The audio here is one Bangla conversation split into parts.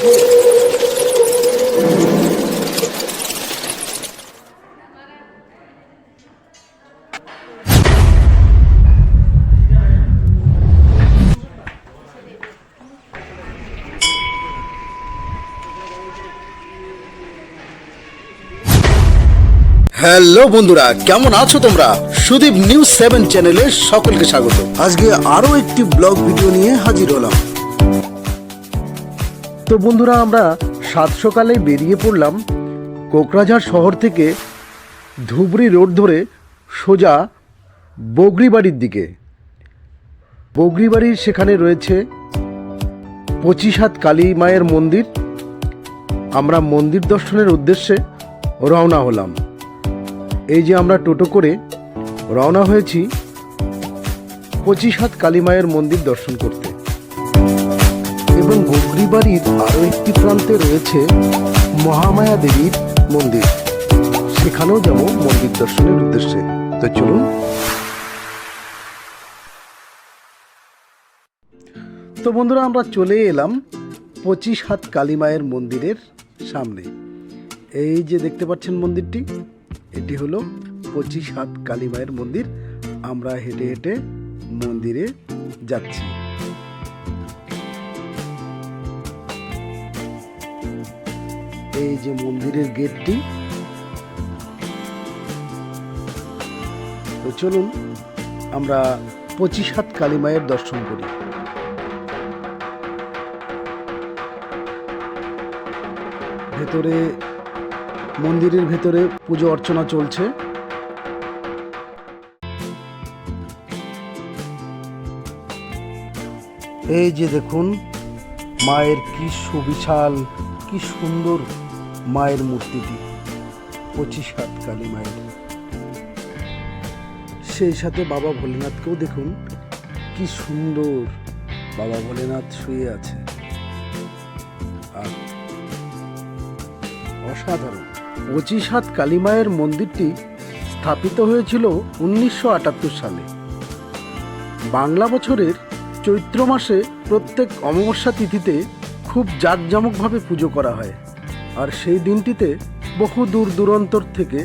হ্যালো বন্ধুরা, কেমন আছো তোমরা? সুদীপ নিউজ 7 চ্যানেলে সকলকে স্বাগত। আজকে আরো একটি ব্লগ ভিডিও নিয়ে হাজির হলাম। তো বন্ধুরা, আমরা সাত সকালে বেরিয়ে পড়লাম কোকরাঝাড় শহর থেকে ধুবড়ি রোড ধরে সোজা বগরিবাড়ির দিকে। বগরিবাড়ির সেখানে রয়েছে 25 হাত কালী মায়ের মন্দির। আমরা মন্দির দর্শনের উদ্দেশ্যে রওনা হলাম। এই যে আমরা টোটো করে রওনা হয়েছি 25 হাত কালী মায়ের মন্দির দর্শন করতে। এবং বগরিবাড়ির আরও একটি প্রান্তে রয়েছে মহামায়া দেবীর মন্দির, সেখানেও যাব মন্দির দর্শনের উদ্দেশ্যে। তো চলুন। তো বন্ধুরা, আমরা চলে এলাম 25 হাত কালী মায়ের মন্দিরের সামনে। এই যে দেখতে পাচ্ছেন মন্দিরটি, এটি হলো 25 হাত কালী মায়ের মন্দির। আমরা হেঁটে হেঁটে মন্দিরে যাচ্ছি। এই যে মন্দিরের গেটটি। তো চলুন আমরা 25 হাত কালী মায়ের দর্শন করি। ভেতরে, মন্দিরের ভেতরে পুজো অর্চনা চলছে। এই যে দেখুন মায়ের কি সুবিশাল, কি সুন্দর মায়ের মূর্তিটি, 25 হাত কালী মায়ের। সেই সাথে বাবা ভোলেনাথকেও দেখুন কি সুন্দর, বাবা ভোলেনাথ শুয়ে আছে। আর অসাধারণ। 25 হাত কালী মায়ের মন্দিরটি স্থাপিত হয়েছিল 1978 সালে। বাংলা বছরের চৈত্র মাসে প্রত্যেক অমাবস্যা তিথিতে খুব জাঁকজমকভাবে পুজো করা হয়। আর সেই দিনটিতে বহু দূর দূরান্তর থেকে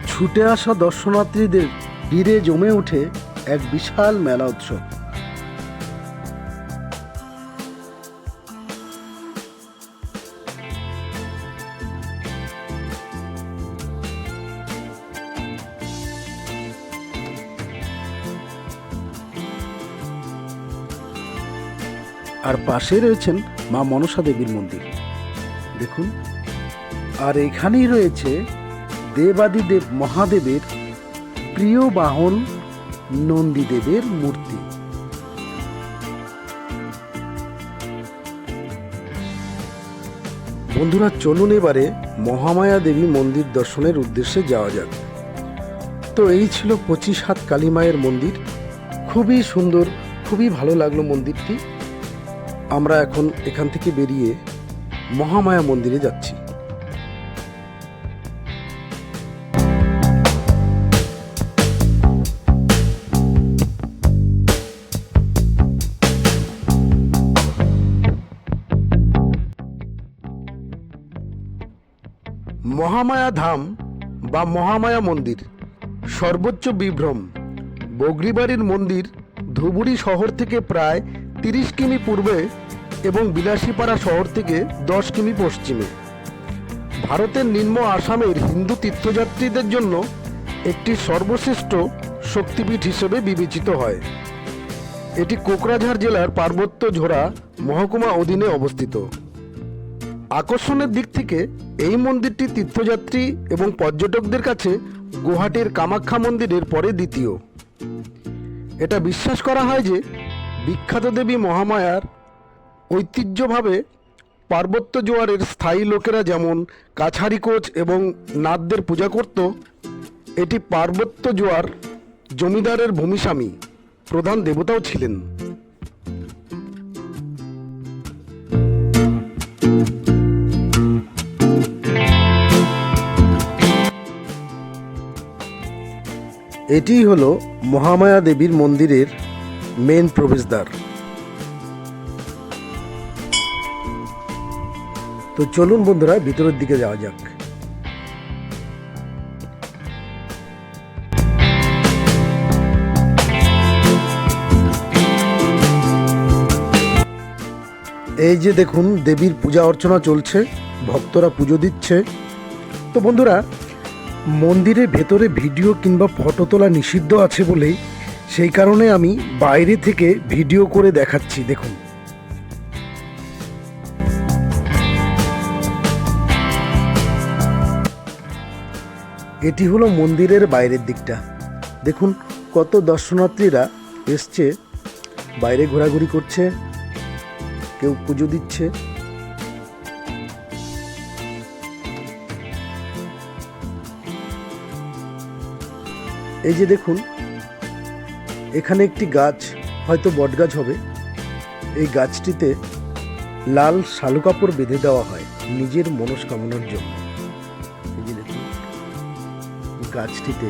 ছুটে আসা দর্শনার্থীদের ভিড়ে জমে ওঠে এক বিশাল মেলা উৎসব। আর পাশে রয়েছেন মা মনসা দেবীর মন্দির, দেখুন। আর এখানেই রয়েছে দেবাদিদেব মহাদেবের প্রিয় বাহন নন্দীদেবের মূর্তি। বন্ধুরা, চলুন এবারে মহামায়া দেবী মন্দির দর্শনের উদ্দেশ্যে যাওয়া যাক। তো এই ছিল 25 হাত কালী মায়ের মন্দির। খুবই সুন্দর, খুবই ভালো লাগলো মন্দিরটি। আমরা এখন এখান থেকে বেরিয়ে মহামায়া মন্দিরে যাচ্ছি। মহামায়া ধাম বা মহামায়া মন্দির সর্বোচ্চ বিভ্রম। বগরিবাড়ির মন্দির ধুবড়ি শহর থেকে প্রায় 30 কিমি পূর্বে এবং বিলাসীপাড়া শহর থেকে 10 কিমি পশ্চিমে। ভারতের নিম্ন আসামের হিন্দু তীর্থযাত্রীদের জন্য একটি সর্বশ্রেষ্ঠ শক্তিপীঠ হিসেবে বিবেচিত হয়। এটি কোকরাঝাড় জেলার পার্বত্য ঝোড়া মহকুমা অধীনে অবস্থিত। আকর্ষণের দিক থেকে এই মন্দিরটি তীর্থযাত্রী এবং পর্যটকদের কাছে গুয়াহাটির কামাখ্যা মন্দিরের পরে দ্বিতীয়। এটা বিশ্বাস করা হয় যে বিখ্যাত দেবী মহামায়ার ঐতিহ্যভাবে পার্বত্য জোয়ারের স্থায়ী লোকেরা যেমন কাছারি কোচ এবং নাথদের পূজা করত, এটি পার্বত্য জোয়ার জমিদারের ভূমিস্বামী প্রধান দেবতাও ছিলেন। এটি হলো মহামায়া দেবীর মন্দিরের মেন প্রবেশদ্বার। তো চলুন বন্ধুরা ভিতরের দিকে যাওয়া যাক। এই যে দেখুন দেবীর পূজা অর্চনা চলছে, ভক্তরা পুজো দিচ্ছে। তো বন্ধুরা, মন্দিরের ভেতরে ভিডিও কিংবা ফটো তোলা নিষিদ্ধ আছে বলেই সেই কারণে আমি বাইরে থেকে ভিডিও করে দেখাচ্ছি। দেখুন, এটি হলো মন্দিরের বাইরের দিকটা। দেখুন কত দর্শনার্থীরা এসছে, বাইরে ঘোরাঘুরি করছে, কেউ পুজো দিচ্ছে। এই যে দেখুন, এখানে একটি গাছ, হয়তো বটগাছ হবে। এই গাছটিতে লাল শালু কাপড় বেঁধে দেওয়া হয় নিজের মনস্কামনার জন্য। এই যে দেখুন গাছটিতে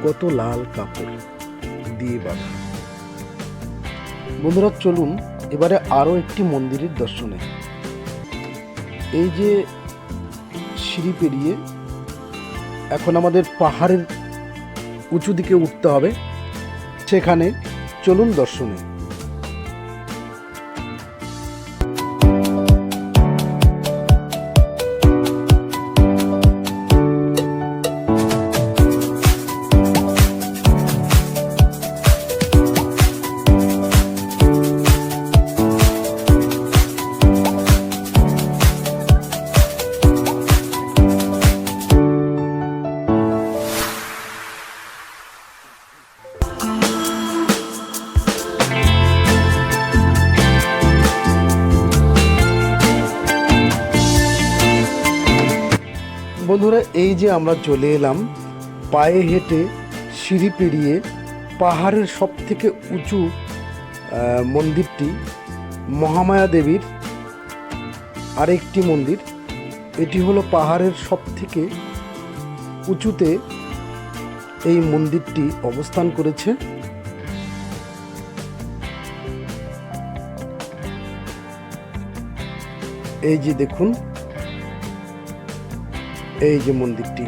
কত লাল কাপড় দিয়ে বাঁধা। বন্ধুরা চলুন এবারে আরও একটি মন্দিরের দর্শনে। এই যে সিঁড়ি পেরিয়ে এখন আমাদের পাহাড়ের উঁচু দিকে উঠতে হবে, সেখানে চলুন দর্শনে। বন্ধুরা, এই যে আমরা চলে এলাম পায়ে হেঁটে সিঁড়ি পেরিয়ে পাহাড়ের সব থেকে উঁচু মন্দিরটি, মহামায়া দেবীর আরেকটি মন্দির। এটি হলো পাহাড়ের সব থেকে উঁচুতে এই মন্দিরটি অবস্থান করেছে। এই যে দেখুন, এই যে মন্দিরটি।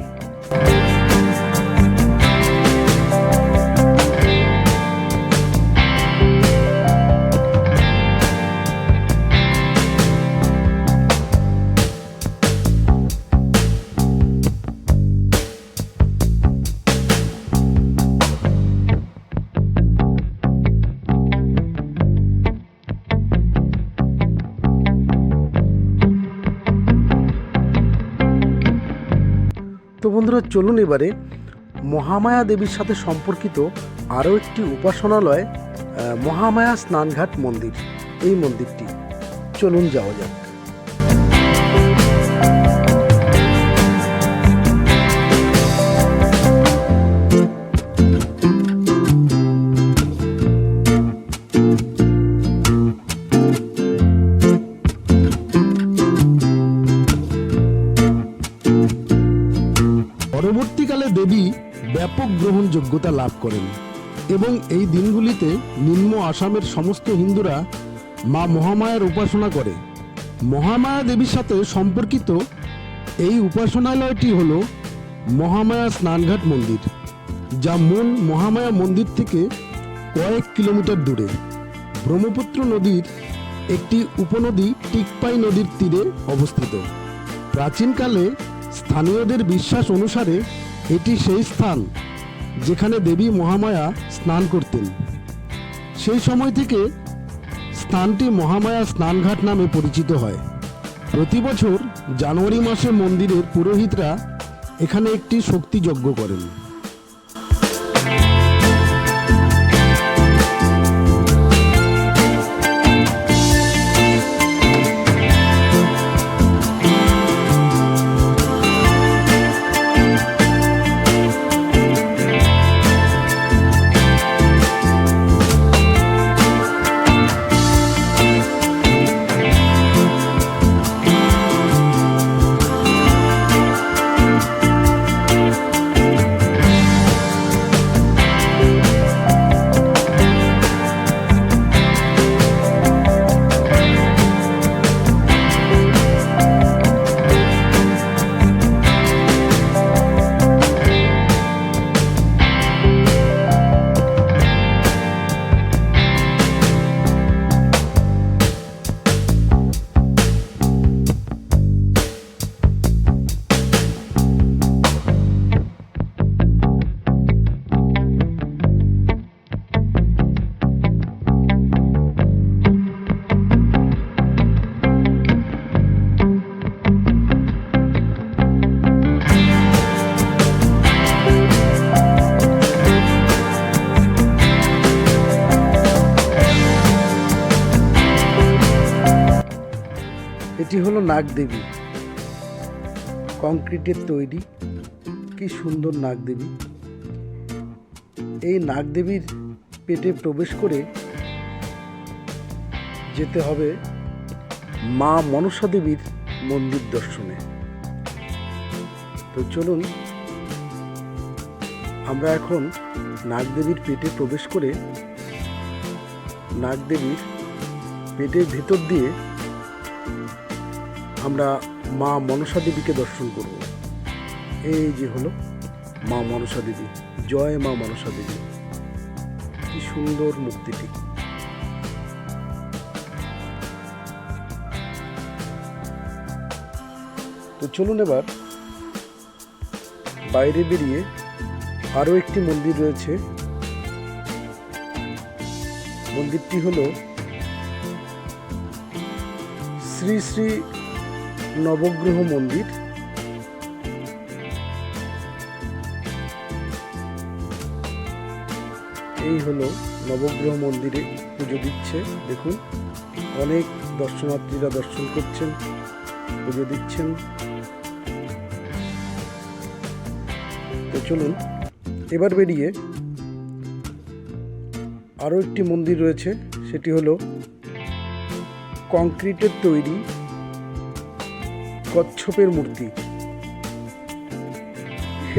তো বন্ধুরা চলুন এবারে মহামায়া দেবীর সাথে সম্পর্কিত আরও একটি উপাসনালয়, মহামায়া স্নানঘাট মন্দির। এই মন্দিরটি চলুন যাওয়া যাক। পরবর্তীকালে দেবী ব্যাপক গ্রহণযোগ্যতা লাভ করেন এবং এই দিনগুলিতে নিম্ন আসামের সমস্ত হিন্দুরা মা মহামায়ার উপাসনা করে। মহামায়া দেবীর সাথে সম্পর্কিত এই উপাসনালয়টি হল মহামায়া স্নানঘাট মন্দির, যা মূল মহামায়া মন্দির থেকে কয়েক কিলোমিটার দূরে ব্রহ্মপুত্র নদীর একটি উপনদী টিকপাই নদীর তীরে অবস্থিত। প্রাচীনকালে স্থানীয়দের বিশ্বাস অনুসারে এটি সেই স্থান যেখানে দেবী মহামায়া স্নান করতেন। সেই সময় থেকে স্থানটি মহামায়া স্নানঘাট নামে পরিচিত হয়। প্রতি বছর জানুয়ারি মাসে মন্দিরের পুরোহিতরা এখানে একটি শক্তিযজ্ঞ করেন। এটি হলো নাগদেবী, কংক্রিটের তৈরি। কি সুন্দর নাগদেবী। এই নাগদেবীর পেটে প্রবেশ করে যেতে হবে মা মনসা দেবীর মন্দির দর্শনে। তো চলুন আমরা এখন নাগদেবীর পেটে প্রবেশ করে নাগদেবীর পেটের ভিতর দিয়ে আমরা মা মনসা দেবীকে দর্শন করব। এই যে হলো মা মনসা দেবী। জয় মা মনসা দেবী। কি সুন্দর মূর্তিটি। তো চলুন এবার বাইরে বেরিয়ে আরও একটি মন্দির রয়েছে। মন্দিরটি হলো শ্রী শ্রী নবগ্রহ মন্দির। এই হলো নবগ্রহ মন্দিরে পুজো দিচ্ছে। দেখুন অনেক দর্শনার্থীরা দর্শন করছেন, পুজো দিচ্ছেন। তো চলুন এবার বেরিয়ে আরও একটি মন্দির রয়েছে, সেটি হলো কংক্রিটের তৈরি কচ্ছপের মূর্তি।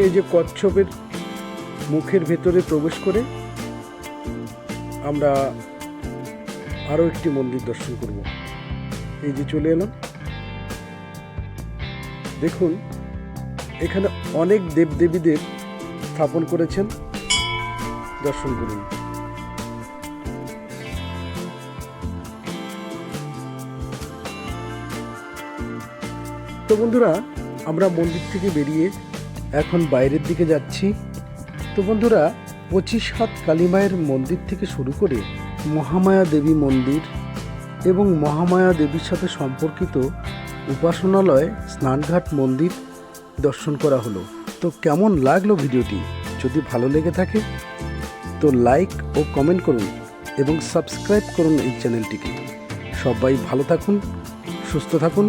এই যে কচ্ছপের মুখের ভেতরে প্রবেশ করে আমরা আরও একটি মন্দির দর্শন করব। এই যে চলে এলাম। দেখুন এখানে অনেক দেবদেবীদের স্থাপন করেছেন, দর্শন করুন। তো বন্ধুরা আমরা মন্দির থেকে বেরিয়ে এখন বাইরের দিকে যাচ্ছি। তো বন্ধুরা 25 হাত কালীমায়ের মন্দির থেকে শুরু করে মহামায়া দেবী মন্দির এবং মহামায়া দেবীর সাথে সম্পর্কিত উপাসনালয়, স্নানঘাট মন্দির দর্শন করা হলো। তো কেমন লাগলো ভিডিওটি? যদি ভালো লেগে থাকে তো লাইক ও কমেন্ট করুন এবং সাবস্ক্রাইব করুন এই চ্যানেলটিকে। সবাই ভালো থাকুন, সুস্থ থাকুন।